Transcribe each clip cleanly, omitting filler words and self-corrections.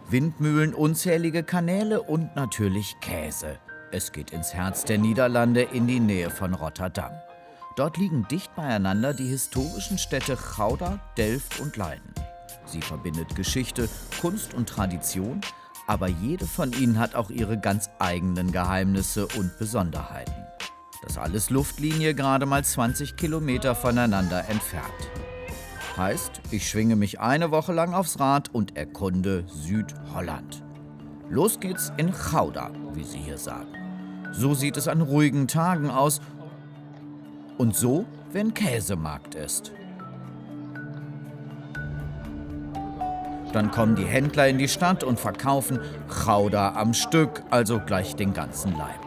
Windmühlen, unzählige Kanäle und natürlich Käse. Es geht ins Herz der Niederlande, in die Nähe von Rotterdam. Dort liegen dicht beieinander die historischen Städte Gouda, Delft und Leiden. Sie verbindet Geschichte, Kunst und Tradition, aber jede von ihnen hat auch ihre ganz eigenen Geheimnisse und Besonderheiten. Das alles Luftlinie gerade mal 20 Kilometer voneinander entfernt. Heißt, ich schwinge mich eine Woche lang aufs Rad und erkunde Südholland. Los geht's in Gouda, wie sie hier sagen. So sieht es an ruhigen Tagen aus und so, wenn Käsemarkt ist. Dann kommen die Händler in die Stadt und verkaufen Gouda am Stück, also gleich den ganzen Leib.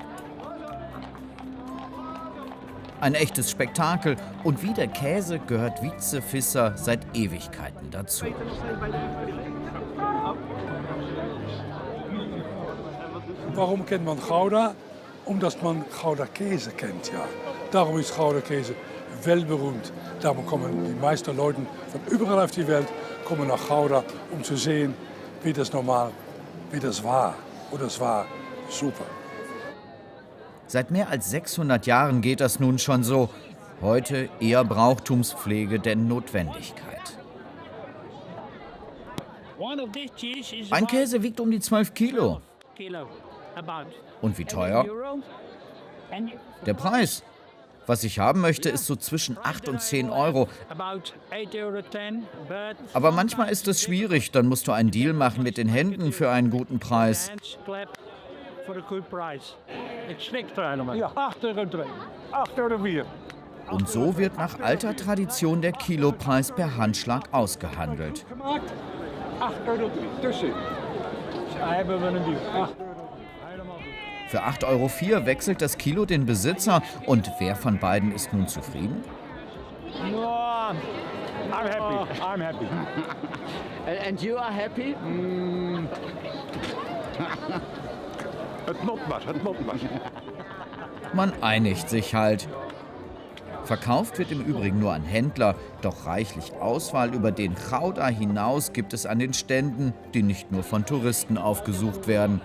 Ein echtes Spektakel und wie der Käse gehört Wietse Visser seit Ewigkeiten dazu. Warum kennt man Gouda? Omdat man Gouda Käse kennt, ja. Darum ist Gouda Käse weltberühmt. Darum kommen die meisten Leute von überall auf die Welt kommen nach Gouda, um zu sehen, wie das war. Und das war super. Seit mehr als 600 Jahren geht das nun schon so. Heute eher Brauchtumspflege denn Notwendigkeit. Ein Käse wiegt um die 12 Kilo. Und wie teuer? Der Preis. Was ich haben möchte, ist so zwischen 8 und 10 Euro. Aber manchmal ist es schwierig, dann musst du einen Deal machen mit den Händen für einen guten Preis. Und so wird nach alter Tradition der Kilopreis per Handschlag ausgehandelt. Für 8,04 € wechselt das Kilo den Besitzer. Und wer von beiden ist nun zufrieden? I'm happy. And you are happy? Not much. Man einigt sich halt. Verkauft wird im Übrigen nur an Händler, doch reichlich Auswahl über den Gouda hinaus gibt es an den Ständen, die nicht nur von Touristen aufgesucht werden.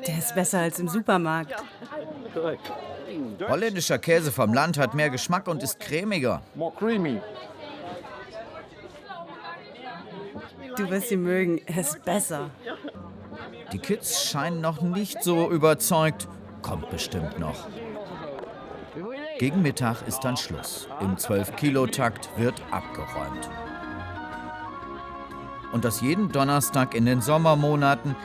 Der ist besser als im Supermarkt. Holländischer Käse vom Land hat mehr Geschmack und ist cremiger. Du wirst ihn mögen, er ist besser. Die Kids scheinen noch nicht so überzeugt. Kommt bestimmt noch. Gegen Mittag ist dann Schluss. Im 12-Kilo-Takt wird abgeräumt. Und das jeden Donnerstag in den Sommermonaten.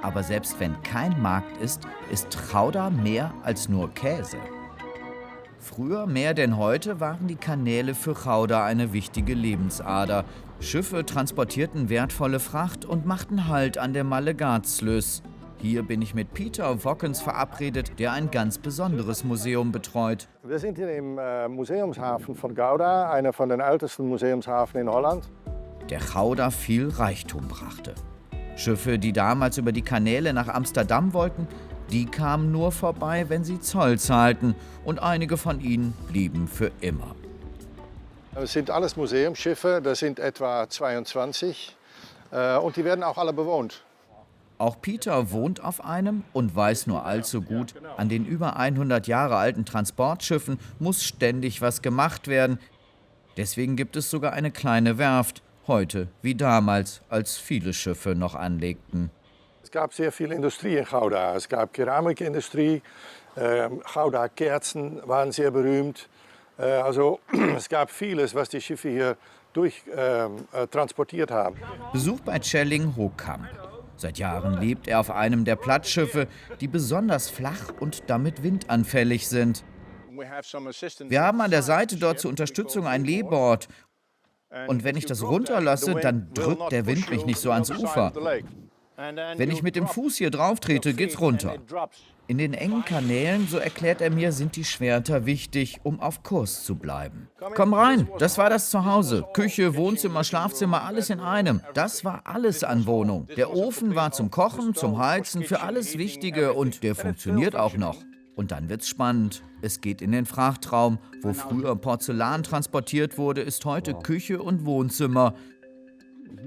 Aber selbst wenn kein Markt ist, ist Gouda mehr als nur Käse. Früher mehr denn heute waren die Kanäle für Gouda eine wichtige Lebensader. Schiffe transportierten wertvolle Fracht und machten Halt an der Mallegaatslös. Hier bin ich mit Pieter Wokkens verabredet, der ein ganz besonderes Museum betreut. Wir sind hier im Museumshafen von Gouda, einer von den ältesten Museumshafen in Holland. Der Gouda viel Reichtum brachte. Schiffe, die damals über die Kanäle nach Amsterdam wollten, die kamen nur vorbei, wenn sie Zoll zahlten. Und einige von ihnen blieben für immer. Es sind alles Museumsschiffe, das sind etwa 22. Und die werden auch alle bewohnt. Auch Pieter wohnt auf einem und weiß nur allzu gut, an den über 100 Jahre alten Transportschiffen muss ständig was gemacht werden. Deswegen gibt es sogar eine kleine Werft. Heute wie damals, als viele Schiffe noch anlegten. Es gab sehr viel Industrie in Gouda. Es gab Keramikindustrie, Gouda-Kerzen waren sehr berühmt. Also es gab vieles, was die Schiffe hier transportiert haben. Besuch bei Tjelling Hokamp. Seit Jahren lebt er auf einem der Plattschiffe, die besonders flach und damit windanfällig sind. Wir haben an der Seite dort zur Unterstützung ein Leeboard. Und wenn ich das runterlasse, dann drückt der Wind mich nicht so ans Ufer. Wenn ich mit dem Fuß hier drauf trete, geht's runter. In den engen Kanälen, so erklärt er mir, sind die Schwerter wichtig, um auf Kurs zu bleiben. Komm rein, das war das Zuhause. Küche, Wohnzimmer, Schlafzimmer, alles in einem. Das war alles an Wohnung. Der Ofen war zum Kochen, zum Heizen, für alles Wichtige und der funktioniert auch noch. Und dann wird's spannend. Es geht in den Frachtraum. Wo früher Porzellan transportiert wurde, ist heute Küche und Wohnzimmer.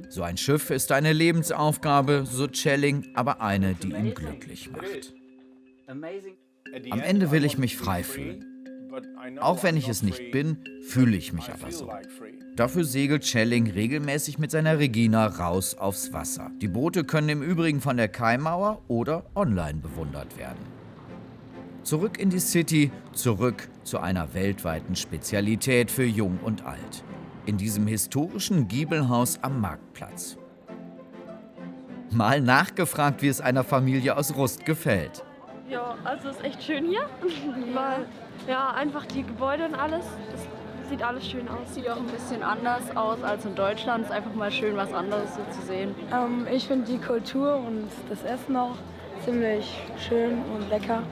So ein Schiff ist eine Lebensaufgabe, so Schelling, aber eine, die ihn glücklich macht. Am Ende will ich mich frei fühlen. Auch wenn ich es nicht bin, fühle ich mich aber so. Dafür segelt Schelling regelmäßig mit seiner Regina raus aufs Wasser. Die Boote können im Übrigen von der Kaimauer oder online bewundert werden. Zurück in die City, zurück zu einer weltweiten Spezialität für Jung und Alt. In diesem historischen Giebelhaus am Marktplatz. Mal nachgefragt, wie es einer Familie aus Rust gefällt. Ja, also es ist echt schön hier, weil ja, einfach die Gebäude und alles, das sieht alles schön aus. Sieht auch ein bisschen anders aus als in Deutschland. Es ist einfach mal schön, was anderes so zu sehen. Ich finde die Kultur und das Essen auch ziemlich schön und lecker.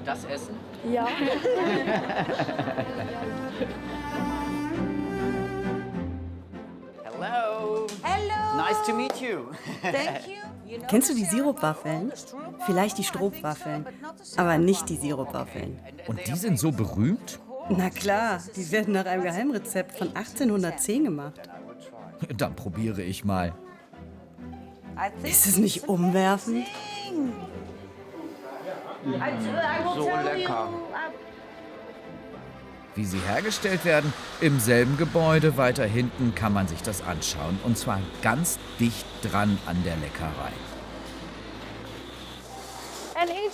Das Essen? Ja. Hello. Hello. Nice to meet you. Thank you. Kennst du die Sirupwaffeln? Vielleicht die Stroopwaffeln, aber nicht die Sirupwaffeln. Und die sind so berühmt? Na klar, die werden nach einem Geheimrezept von 1810 gemacht. Dann probiere ich mal. Ist es nicht umwerfend? So lecker. Wie sie hergestellt werden? Im selben Gebäude weiter hinten kann man sich das anschauen. Und zwar ganz dicht dran an der Leckerei.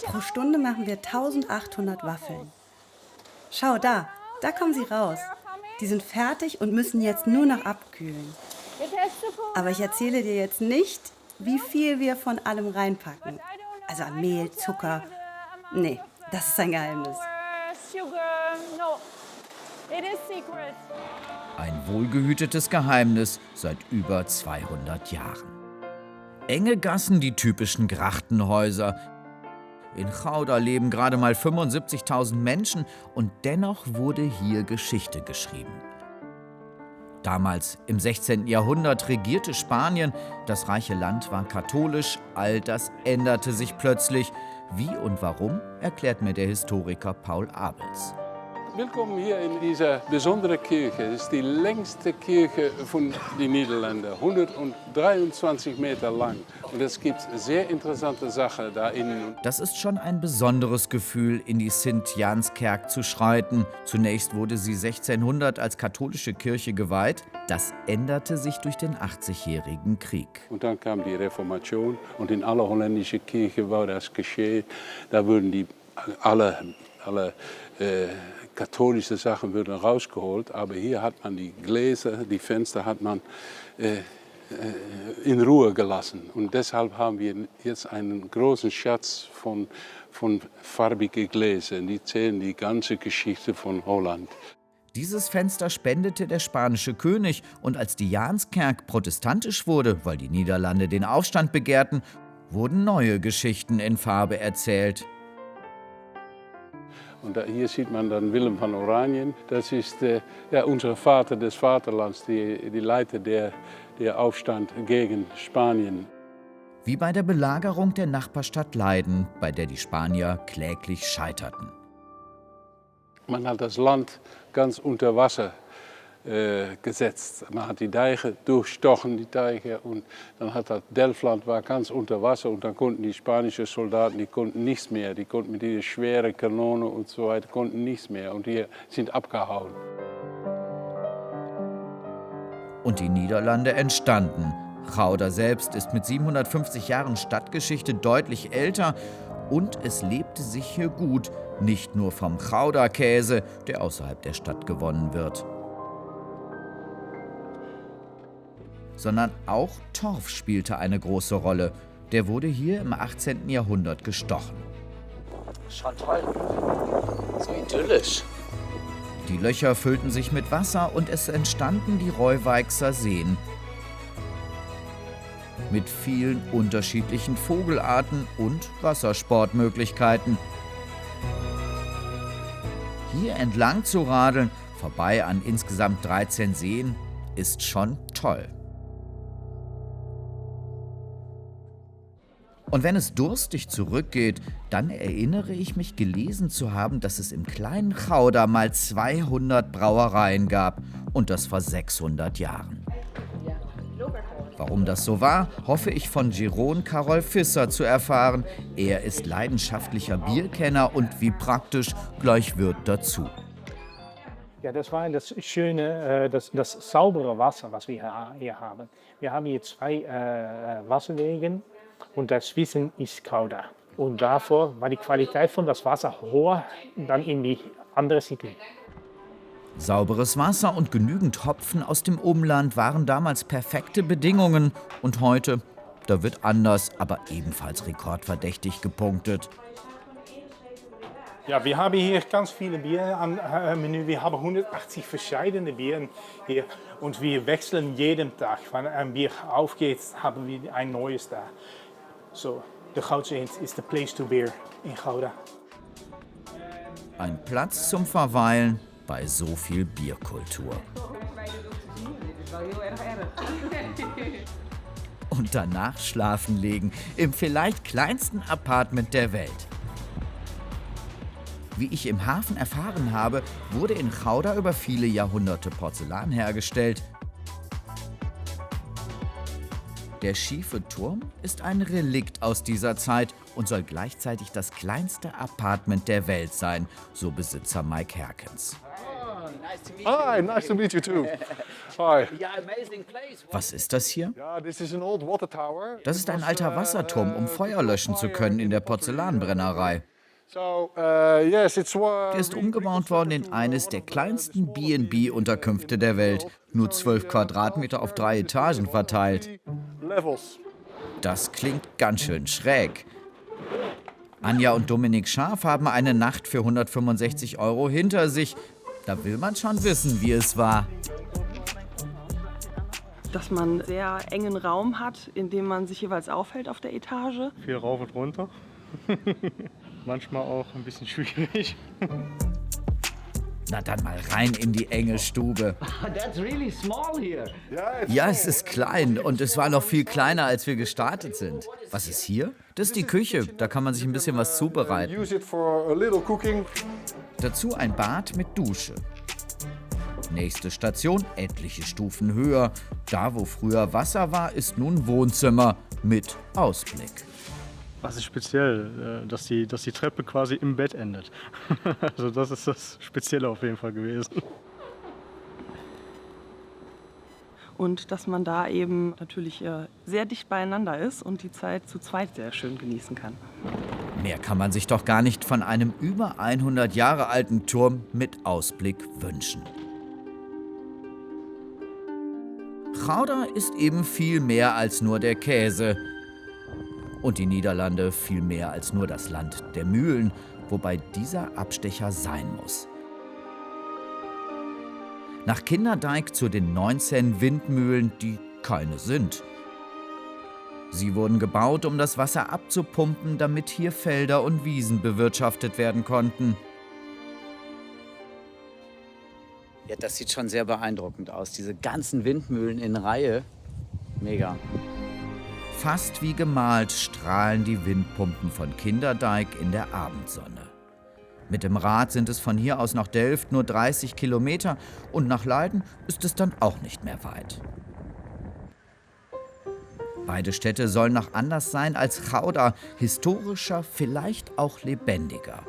Pro Stunde machen wir 1800 Waffeln. Schau, da kommen sie raus. Die sind fertig und müssen jetzt nur noch abkühlen. Aber ich erzähle dir jetzt nicht, wie viel wir von allem reinpacken. Also an Mehl, Zucker. Nee, das ist ein Geheimnis. Ein wohlgehütetes Geheimnis seit über 200 Jahren. Enge Gassen, die typischen Grachtenhäuser. In Gouda leben gerade mal 75.000 Menschen und dennoch wurde hier Geschichte geschrieben. Damals, im 16. Jahrhundert, regierte Spanien. Das reiche Land war katholisch. All das änderte sich plötzlich. Wie und warum, erklärt mir der Historiker Paul Abels. Willkommen hier in dieser besonderen Kirche. Es ist die längste Kirche von den Niederlanden, 123 Meter lang. Und es gibt sehr interessante Sachen da innen. Das ist schon ein besonderes Gefühl, in die Sint-Janskerk zu schreiten. Zunächst wurde sie 1600 als katholische Kirche geweiht. Das änderte sich durch den 80-jährigen Krieg. Und dann kam die Reformation und in alle holländischen Kirchen war das geschehen. Da wurden die alle katholische Sachen wurden rausgeholt, aber hier hat man die Gläser, die Fenster hat man in Ruhe gelassen. Und deshalb haben wir jetzt einen großen Schatz von farbigen Gläsern. Die zählen die ganze Geschichte von Holland. Dieses Fenster spendete der spanische König und als die Janskerk protestantisch wurde, weil die Niederlande den Aufstand begehrten, wurden neue Geschichten in Farbe erzählt. Und hier sieht man dann Willem van Oranien. Das ist unser Vater des Vaterlands, die Leiter der Aufstand gegen Spanien. Wie bei der Belagerung der Nachbarstadt Leiden, bei der die Spanier kläglich scheiterten. Man hat das Land ganz unter Wasser gesetzt. Man hat die Deiche durchstochen, die Deiche, und dann hat das Delfland war ganz unter Wasser und dann konnten die spanischen Soldaten, die konnten nichts mehr, die konnten mit diesen schweren Kanonen und so weiter, konnten nichts mehr und die sind abgehauen. Und die Niederlande entstanden. Gouda selbst ist mit 750 Jahren Stadtgeschichte deutlich älter und es lebte sich hier gut, nicht nur vom Gouda-Käse, der außerhalb der Stadt gewonnen wird. Sondern auch Torf spielte eine große Rolle. Der wurde hier im 18. Jahrhundert gestochen. Schon toll. So idyllisch. Die Löcher füllten sich mit Wasser und es entstanden die Reeuwijkser Seen. Mit vielen unterschiedlichen Vogelarten und Wassersportmöglichkeiten. Hier entlang zu radeln, vorbei an insgesamt 13 Seen, ist schon toll. Und wenn es durstig zurückgeht, dann erinnere ich mich gelesen zu haben, dass es im kleinen Gouda mal 200 Brauereien gab und das vor 600 Jahren. Warum das so war, hoffe ich von Jeroen Karol Visser zu erfahren. Er ist leidenschaftlicher Bierkenner und wie praktisch, gleich Wirt dazu. Ja, das war das Schöne, das saubere Wasser, was wir hier haben. Wir haben hier 2 Wasserwegen und dazwischen ist Gouda. Und davor war die Qualität von das Wasser hoher dann in die andere City. Sauberes Wasser und genügend Hopfen aus dem Umland waren damals perfekte Bedingungen. Und heute, da wird anders, aber ebenfalls rekordverdächtig gepunktet. Ja, wir haben hier ganz viele Biere am Menü. Wir haben 180 verschiedene Bieren hier und wir wechseln jeden Tag. Wenn ein Bier aufgeht, haben wir ein neues da. So, der Goudse Hint ist the place to beer in Gouda. Ein Platz zum Verweilen bei so viel Bierkultur. Und danach schlafen legen im vielleicht kleinsten Apartment der Welt. Wie ich im Hafen erfahren habe, wurde in Gouda über viele Jahrhunderte Porzellan hergestellt. Der schiefe Turm ist ein Relikt aus dieser Zeit und soll gleichzeitig das kleinste Apartment der Welt sein, so Besitzer Mike Herkens. Hi, nice to meet you too. Hi. Was ist das hier? Yeah, this is an old water tower. Das ist ein alter Wasserturm, um Feuer löschen zu können in der Porzellanbrennerei. Der ist umgebaut worden in eines der kleinsten B&B-Unterkünfte der Welt. Nur 12 Quadratmeter auf 3 Etagen verteilt. Das klingt ganz schön schräg. Anja und Dominik Scharf haben eine Nacht für 165 € hinter sich. Da will man schon wissen, wie es war. Dass man einen sehr engen Raum hat, in dem man sich jeweils aufhält auf der Etage. Viel rauf und runter. Manchmal auch ein bisschen schwierig. Na dann mal rein in die enge Stube. That's really small here. Ja, es ist klein und es war noch viel kleiner, als wir gestartet sind. Was ist hier? Das ist die Küche, da kann man sich ein bisschen was zubereiten. Dazu ein Bad mit Dusche. Nächste Station, etliche Stufen höher. Da, wo früher Wasser war, ist nun Wohnzimmer mit Ausblick. Was ist speziell, dass die Treppe quasi im Bett endet. Also das ist das Spezielle auf jeden Fall gewesen. Und dass man da eben natürlich sehr dicht beieinander ist und die Zeit zu zweit sehr schön genießen kann. Mehr kann man sich doch gar nicht von einem über 100 Jahre alten Turm mit Ausblick wünschen. Gouda ist eben viel mehr als nur der Käse. Und die Niederlande viel mehr als nur das Land der Mühlen, wobei dieser Abstecher sein muss. Nach Kinderdijk zu den 19 Windmühlen, die keine sind. Sie wurden gebaut, um das Wasser abzupumpen, damit hier Felder und Wiesen bewirtschaftet werden konnten. Ja, das sieht schon sehr beeindruckend aus. Diese ganzen Windmühlen in Reihe. Mega. Fast wie gemalt strahlen die Windpumpen von Kinderdijk in der Abendsonne. Mit dem Rad sind es von hier aus nach Delft nur 30 Kilometer und nach Leiden ist es dann auch nicht mehr weit. Beide Städte sollen noch anders sein als Gouda, historischer, vielleicht auch lebendiger.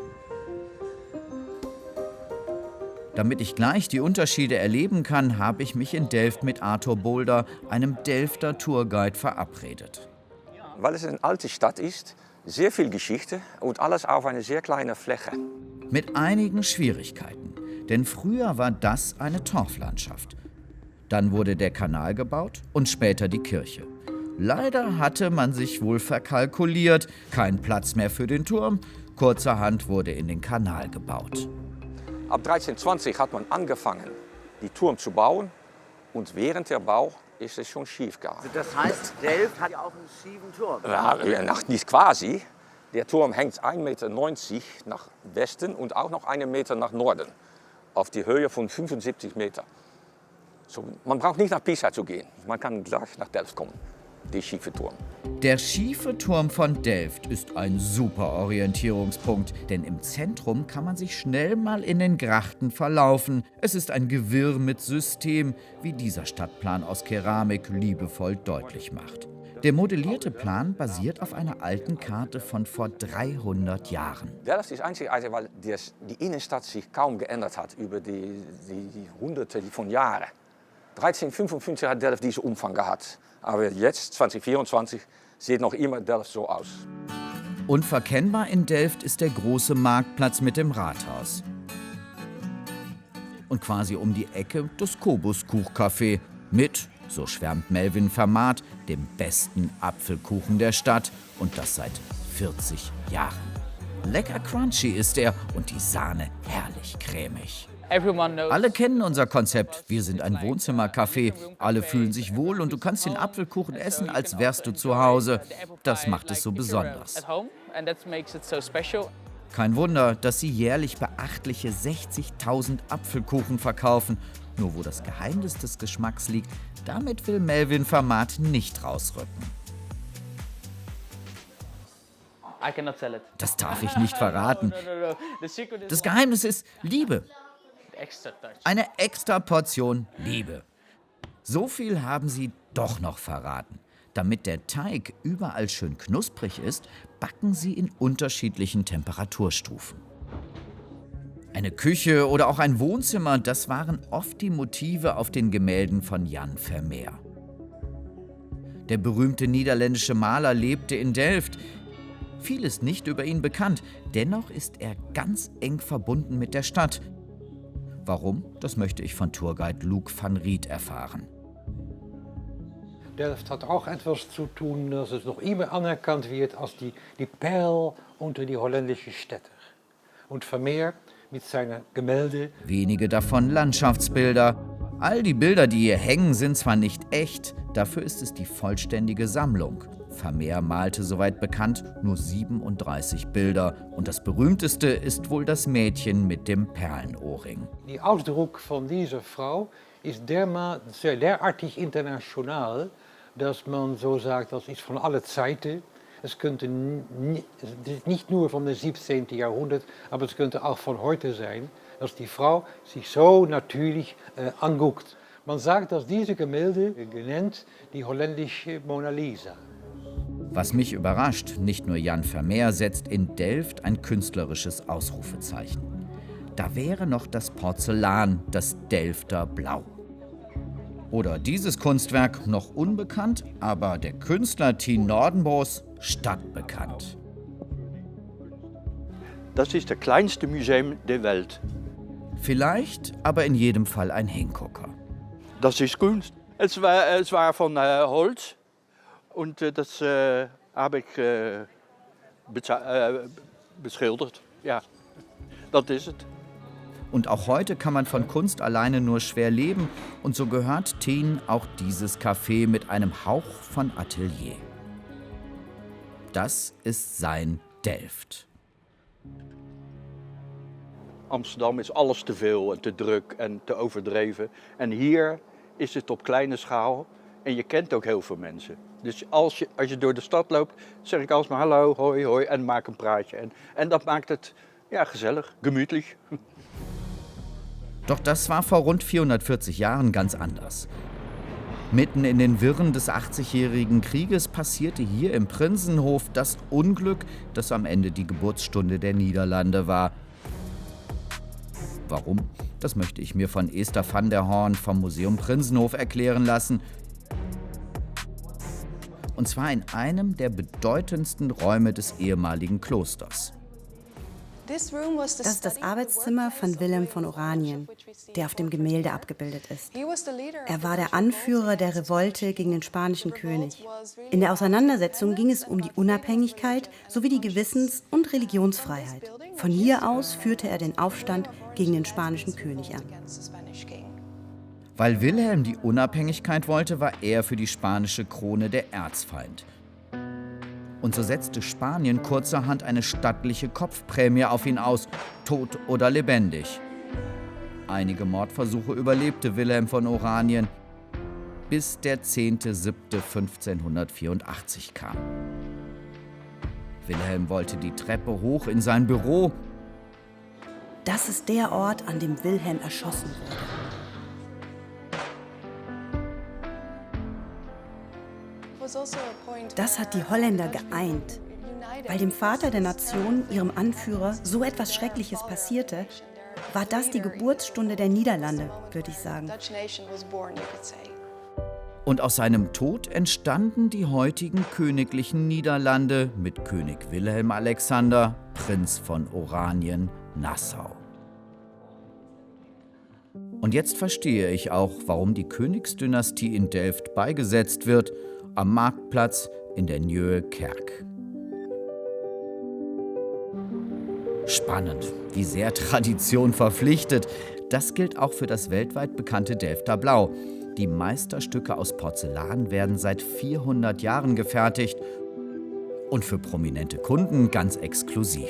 Damit ich gleich die Unterschiede erleben kann, habe ich mich in Delft mit Arthur Bolder, einem Delfter Tourguide, verabredet. Weil es eine alte Stadt ist, sehr viel Geschichte und alles auf eine sehr kleine Fläche. Mit einigen Schwierigkeiten, denn früher war das eine Torflandschaft. Dann wurde der Kanal gebaut und später die Kirche. Leider hatte man sich wohl verkalkuliert, kein Platz mehr für den Turm, kurzerhand wurde in den Kanal gebaut. Ab 1320 hat man angefangen, die Turm zu bauen und während der Bau ist es schon schief gegangen. Also das heißt, Delft hat ja auch einen schiefen Turm. Ja, nicht quasi. Der Turm hängt 1,90 Meter nach Westen und auch noch 1 Meter nach Norden, auf die Höhe von 75 Meter. So, man braucht nicht nach Pisa zu gehen, man kann gleich nach Delft kommen. die schiefe Turm. Der schiefe Turm von Delft ist ein super Orientierungspunkt, denn im Zentrum kann man sich schnell mal in den Grachten verlaufen. Es ist ein Gewirr mit System, wie dieser Stadtplan aus Keramik liebevoll deutlich macht. Der modellierte Plan basiert auf einer alten Karte von vor 300 Jahren. Delft ist einzigartig, weil die Innenstadt sich kaum geändert hat über die Hunderte von Jahren. 1355 hat Delft diesen Umfang gehabt. Aber jetzt, 2024, sieht noch immer Delft so aus. Unverkennbar in Delft ist der große Marktplatz mit dem Rathaus. Und quasi um die Ecke das Kobuskuch-Café mit, so schwärmt Melvin Vermaat, dem besten Apfelkuchen der Stadt und das seit 40 Jahren. Lecker crunchy ist er und die Sahne herrlich cremig. Alle kennen unser Konzept. Wir sind ein Wohnzimmercafé. Alle fühlen sich wohl und du kannst den Apfelkuchen essen, als wärst du zu Hause. Das macht es so besonders. Kein Wunder, dass sie jährlich beachtliche 60.000 Apfelkuchen verkaufen. Nur wo das Geheimnis des Geschmacks liegt, damit will Melvin Vermaat nicht rausrücken. Das darf ich nicht verraten. Das Geheimnis ist Liebe. Eine extra Portion Liebe. So viel haben sie doch noch verraten. Damit der Teig überall schön knusprig ist, backen sie in unterschiedlichen Temperaturstufen. Eine Küche oder auch ein Wohnzimmer, das waren oft die Motive auf den Gemälden von Jan Vermeer. Der berühmte niederländische Maler lebte in Delft. Viel ist nicht über ihn bekannt, dennoch ist er ganz eng verbunden mit der Stadt. Warum? Das möchte ich von Tourguide Luc van Riet erfahren. Delft hat auch etwas zu tun, dass es noch immer anerkannt wird als die Perle unter die holländischen Städte. Und Vermeer mit seinen Gemälden. Wenige davon Landschaftsbilder. All die Bilder, die hier hängen, sind zwar nicht echt, dafür ist es die vollständige Sammlung. Vermeer malte, soweit bekannt, nur 37 Bilder. Und das berühmteste ist wohl das Mädchen mit dem Perlenohrring. Die Ausdruck von dieser Frau ist derartig international, dass man so sagt, das ist von aller Zeiten. Es könnte nicht nur von dem 17. Jahrhundert, aber es könnte auch von heute sein, dass die Frau sich so natürlich anguckt. Man sagt, dass diese Gemälde genannt die holländische Mona Lisa. Was mich überrascht, nicht nur Jan Vermeer setzt in Delft ein künstlerisches Ausrufezeichen. Da wäre noch das Porzellan, das Delfter Blau. Oder dieses Kunstwerk, noch unbekannt, aber der Künstler Tien Nordenbos stadtbekannt. Das ist das kleinste Museum der Welt. Vielleicht, aber in jedem Fall ein Hingucker. Das ist Kunst. Es war von Holz. Und das habe ich beschildert. Ja, das ist es. Und auch heute kann man von Kunst alleine nur schwer leben. Und so gehört Tien auch dieses Café mit einem Hauch von Atelier. Das ist sein Delft. Amsterdam is alles te veel en te druk en te overdreven. En hier is het op kleine schaal. En je kent ook heel veel mensen. Dus als je door de stad loopt, zeg ik alsmaar hallo, hoi, hoi en maak een praatje. En dat maakt het gezellig, gemütlich. Doch das war vor rund 440 Jahren ganz anders. Mitten in den Wirren des 80-jährigen Krieges passierte hier im Prinsenhof das Unglück, das am Ende die Geburtsstunde der Niederlande war. Warum? Das möchte ich mir von Esther van der Horn vom Museum Prinsenhof erklären lassen. Und zwar in einem der bedeutendsten Räume des ehemaligen Klosters. Das ist das Arbeitszimmer von Willem von Oranien, der auf dem Gemälde abgebildet ist. Er war der Anführer der Revolte gegen den spanischen König. In der Auseinandersetzung ging es um die Unabhängigkeit sowie die Gewissens- und Religionsfreiheit. Von hier aus führte er den Aufstand gegen den spanischen König an. Weil Wilhelm die Unabhängigkeit wollte, war er für die spanische Krone der Erzfeind. Und so setzte Spanien kurzerhand eine stattliche Kopfprämie auf ihn aus, tot oder lebendig. Einige Mordversuche überlebte Wilhelm von Oranien. bis der 10.07.1584 kam. Wilhelm wollte die Treppe hoch in sein Büro. Das ist der Ort, an dem Wilhelm erschossen wurde. Das hat die Holländer geeint. Weil dem Vater der Nation, ihrem Anführer, so etwas Schreckliches passierte, war das die Geburtsstunde der Niederlande, würde ich sagen. Und aus seinem Tod entstanden die heutigen königlichen Niederlande mit König Wilhelm Alexander, Prinz von Oranien-Nassau. Und jetzt verstehe ich auch, warum die Königsdynastie in Delft beigesetzt wird, am Marktplatz in der Nieuwe Kerk. Spannend, wie sehr Tradition verpflichtet. Das gilt auch für das weltweit bekannte Delfter Blau. Die Meisterstücke aus Porzellan werden seit 400 Jahren gefertigt und für prominente Kunden ganz exklusiv.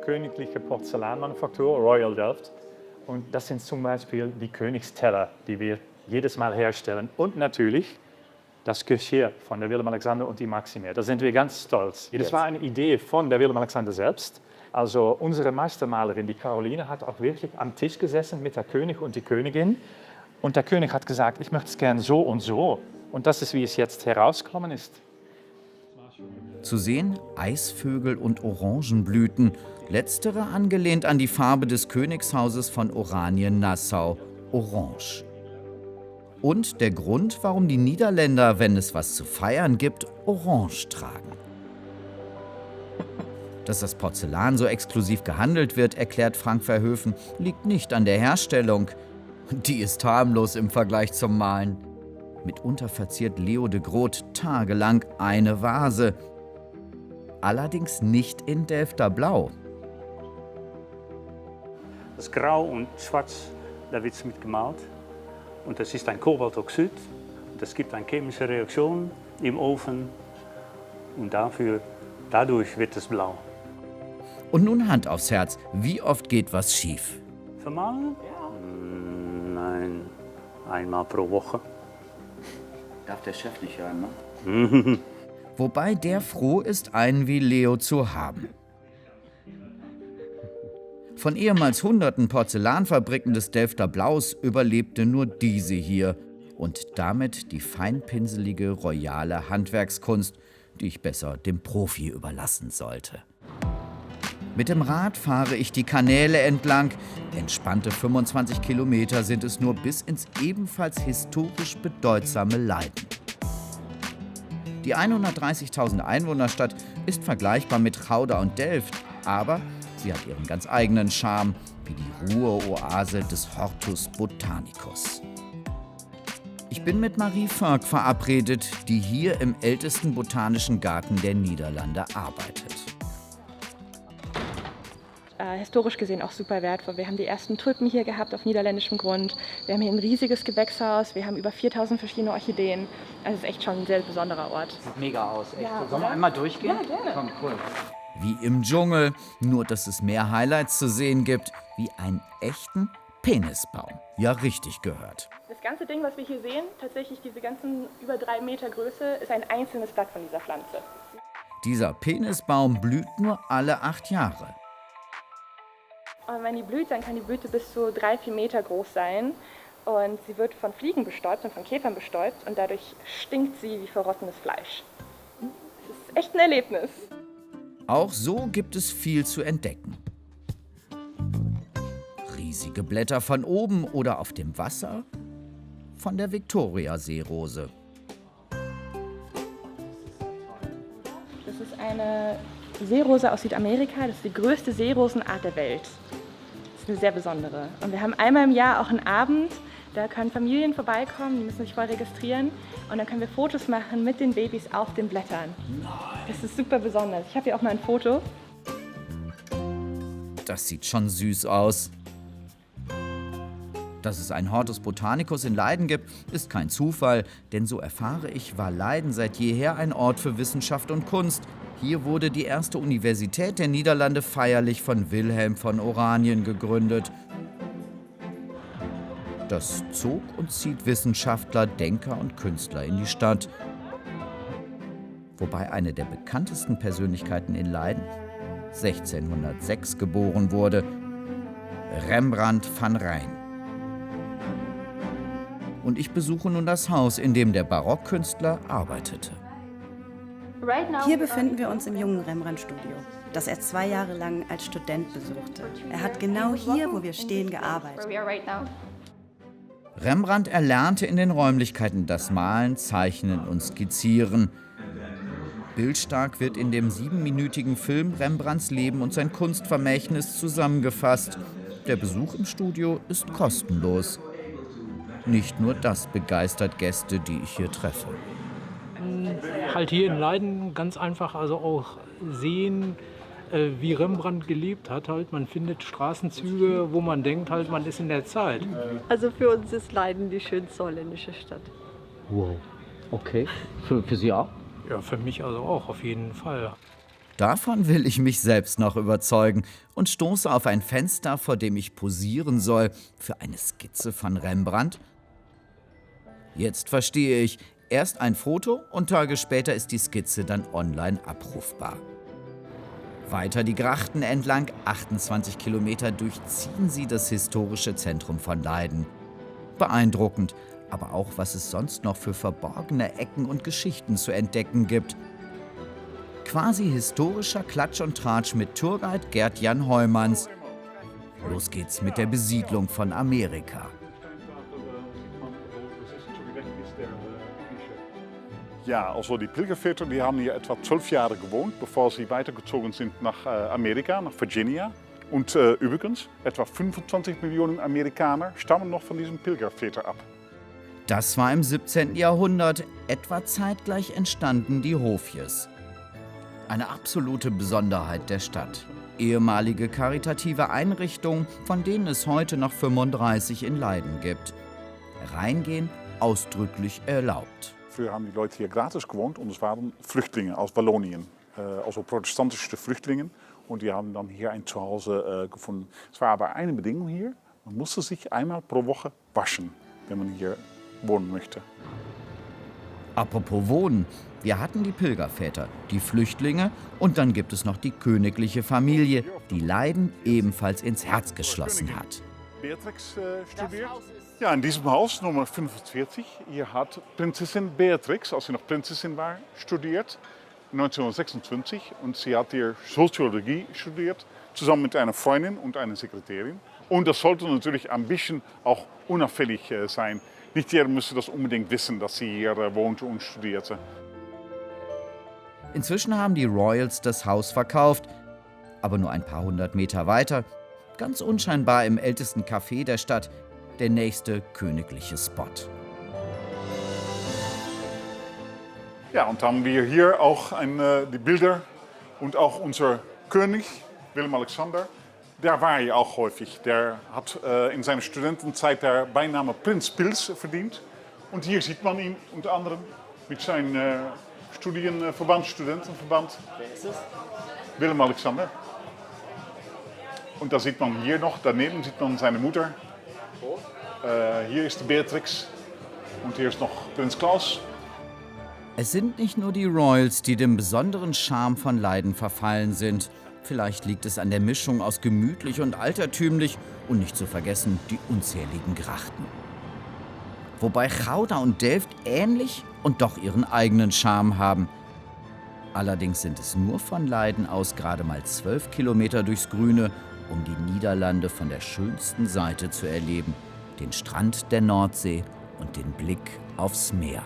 Königliche Porzellanmanufaktur Royal Delft. Und das sind zum Beispiel die Königsteller, die wir jedes Mal herstellen. Und natürlich das Geschirr von der Willem Alexander und die Maxime. Da sind wir ganz stolz. Das war eine Idee von der Willem Alexander selbst. Also unsere Meistermalerin, die Caroline, hat auch wirklich am Tisch gesessen mit der König und die Königin. Und der König hat gesagt, ich möchte es gern so und so. Und das ist, wie es jetzt herausgekommen ist. Zu sehen Eisvögel und Orangenblüten, letztere angelehnt an die Farbe des Königshauses von Oranien-Nassau, Orange. Und der Grund, warum die Niederländer, wenn es was zu feiern gibt, Orange tragen. Dass das Porzellan so exklusiv gehandelt wird, erklärt Frank Verhoeven, liegt nicht an der Herstellung. Die ist harmlos im Vergleich zum Malen. Mitunter verziert Leo de Groot tagelang eine Vase. Allerdings nicht in Delfter Blau. Das Grau und Schwarz, da wird es mit gemalt. Und das ist ein Kobaltoxid. Das gibt eine chemische Reaktion im Ofen. Und dadurch wird es blau. Und nun Hand aufs Herz, wie oft geht was schief? Vermalen? Nein, einmal pro Woche. Darf der Chef nicht hören, ne? Wobei der froh ist, einen wie Leo zu haben. Von ehemals hunderten Porzellanfabriken des Delfter Blaus überlebte nur diese hier und damit die feinpinselige, royale Handwerkskunst, die ich besser dem Profi überlassen sollte. Mit dem Rad fahre ich die Kanäle entlang. Entspannte 25 Kilometer sind es nur bis ins ebenfalls historisch bedeutsame Leiden. Die 130.000 Einwohnerstadt ist vergleichbar mit Gouda und Delft, aber sie hat ihren ganz eigenen Charme, wie die Ruheoase des Hortus Botanicus. Ich bin mit Marie Funk verabredet, die hier im ältesten botanischen Garten der Niederlande arbeitet. Historisch gesehen auch super wertvoll. Wir haben die ersten Tulpen hier gehabt auf niederländischem Grund. Wir haben hier ein riesiges Gewächshaus. Wir haben über 4000 verschiedene Orchideen. Also es ist echt schon ein sehr besonderer Ort. Sieht mega aus, echt. Ja, Sollen wir einmal durchgehen? Ja, gerne. Komm, cool. Wie im Dschungel, nur dass es mehr Highlights zu sehen gibt, wie einen echten Penisbaum. Ja, richtig gehört. Das ganze Ding, was wir hier sehen, tatsächlich diese ganzen über 3 Meter Größe, ist ein einzelnes Blatt von dieser Pflanze. Dieser Penisbaum blüht nur alle 8 Jahre. Und wenn die blüht, dann kann die Blüte bis zu 3-4 Meter groß sein. Und sie wird von Fliegen bestäubt und von Käfern bestäubt und dadurch stinkt sie wie verrottenes Fleisch. Das ist echt ein Erlebnis. Auch so gibt es viel zu entdecken. Riesige Blätter von oben oder auf dem Wasser von der Viktoriaseerose. Das ist eine Seerose aus Südamerika. Das ist die größte Seerosenart der Welt. Das ist eine sehr besondere. Und wir haben einmal im Jahr auch einen Abend, da können Familien vorbeikommen, die müssen sich vorher registrieren. Und dann können wir Fotos machen mit den Babys auf den Blättern. Das ist super besonders. Ich habe hier auch mal ein Foto. Das sieht schon süß aus. Dass es ein Hortus Botanicus in Leiden gibt, ist kein Zufall, denn so erfahre ich, war Leiden seit jeher ein Ort für Wissenschaft und Kunst. Hier wurde die erste Universität der Niederlande feierlich von Wilhelm von Oranien gegründet. Das zog und zieht Wissenschaftler, Denker und Künstler in die Stadt. Wobei eine der bekanntesten Persönlichkeiten in Leiden 1606 geboren wurde, Rembrandt van Rijn. Und ich besuche nun das Haus, in dem der Barockkünstler arbeitete. Hier befinden wir uns im jungen Rembrandt-Studio, das er 2 Jahre lang als Student besuchte. Er hat genau hier, wo wir stehen, gearbeitet. Rembrandt erlernte in den Räumlichkeiten das Malen, Zeichnen und Skizzieren. Bildstark wird in dem 7-minütigen Film Rembrandts Leben und sein Kunstvermächtnis zusammengefasst. Der Besuch im Studio ist kostenlos. Nicht nur das begeistert Gäste, die ich hier treffe. Halt hier in Leiden ganz einfach also auch sehen, wie Rembrandt gelebt hat. Halt, man findet Straßenzüge, wo man denkt, halt, man ist in der Zeit. Also für uns ist Leiden die schönste holländische Stadt. Wow, okay. Für Sie auch? Ja, für mich also auch, auf jeden Fall. Davon will ich mich selbst noch überzeugen und stoße auf ein Fenster, vor dem ich posieren soll für eine Skizze von Rembrandt. Jetzt verstehe ich, erst ein Foto und Tage später ist die Skizze dann online abrufbar. Weiter die Grachten entlang, 28 Kilometer, durchziehen sie das historische Zentrum von Leiden. Beeindruckend, aber auch, was es sonst noch für verborgene Ecken und Geschichten zu entdecken gibt. Quasi historischer Klatsch und Tratsch mit Tourguide Gerd-Jan Heumanns. Los geht's mit der Besiedlung von Amerika. Ja, also die Pilgerväter, die haben hier etwa 12 Jahre gewohnt, bevor sie weitergezogen sind nach Amerika, nach Virginia. Und übrigens, etwa 25 Millionen Amerikaner stammen noch von diesen Pilgervätern ab. Das war im 17. Jahrhundert, etwa zeitgleich entstanden die Hofjes. Eine absolute Besonderheit der Stadt. Ehemalige karitative Einrichtungen, von denen es heute noch 35 in Leiden gibt. Reingehen ausdrücklich erlaubt. Früher haben die Leute hier gratis gewohnt und es waren Flüchtlinge aus Wallonien, also protestantische Flüchtlinge. Und die haben dann hier ein Zuhause gefunden. Es war aber eine Bedingung hier, man musste sich einmal pro Woche waschen, wenn man hier wohnen möchte. Apropos Wohnen, wir hatten die Pilgerväter, die Flüchtlinge und dann gibt es noch die königliche Familie, die Leiden ebenfalls ins Herz geschlossen hat. Beatrix studiert. Ja, in diesem Haus, Nummer 45, hier hat Prinzessin Beatrix, als sie noch Prinzessin war, studiert, 1926. Und sie hat hier Soziologie studiert, zusammen mit einer Freundin und einer Sekretärin. Und das sollte natürlich ein bisschen auch unauffällig sein. Nicht jeder müsste das unbedingt wissen, dass sie hier wohnte und studierte. Inzwischen haben die Royals das Haus verkauft, aber nur ein paar 100 Meter weiter, ganz unscheinbar im ältesten Café der Stadt, der nächste königliche Spot. Ja, und dann haben wir hier auch die Bilder und auch unser König, Willem-Alexander. Der war hier auch häufig. Der hat in seiner Studentenzeit der Beiname Prins Pils verdient. Und hier sieht man ihn unter anderem mit seinem Studentenverband. Wer ist es? Willem-Alexander. Und da sieht man hier noch, daneben sieht man seine Mutter. Hier ist die Beatrix und hier ist noch Prinz Klaus. Es sind nicht nur die Royals, die dem besonderen Charme von Leiden verfallen sind. Vielleicht liegt es an der Mischung aus gemütlich und altertümlich und nicht zu vergessen die unzähligen Grachten. Wobei Gouda und Delft ähnlich und doch ihren eigenen Charme haben. Allerdings sind es nur von Leiden aus gerade mal 12 Kilometer durchs Grüne, um die Niederlande von der schönsten Seite zu erleben. Den Strand der Nordsee und den Blick aufs Meer.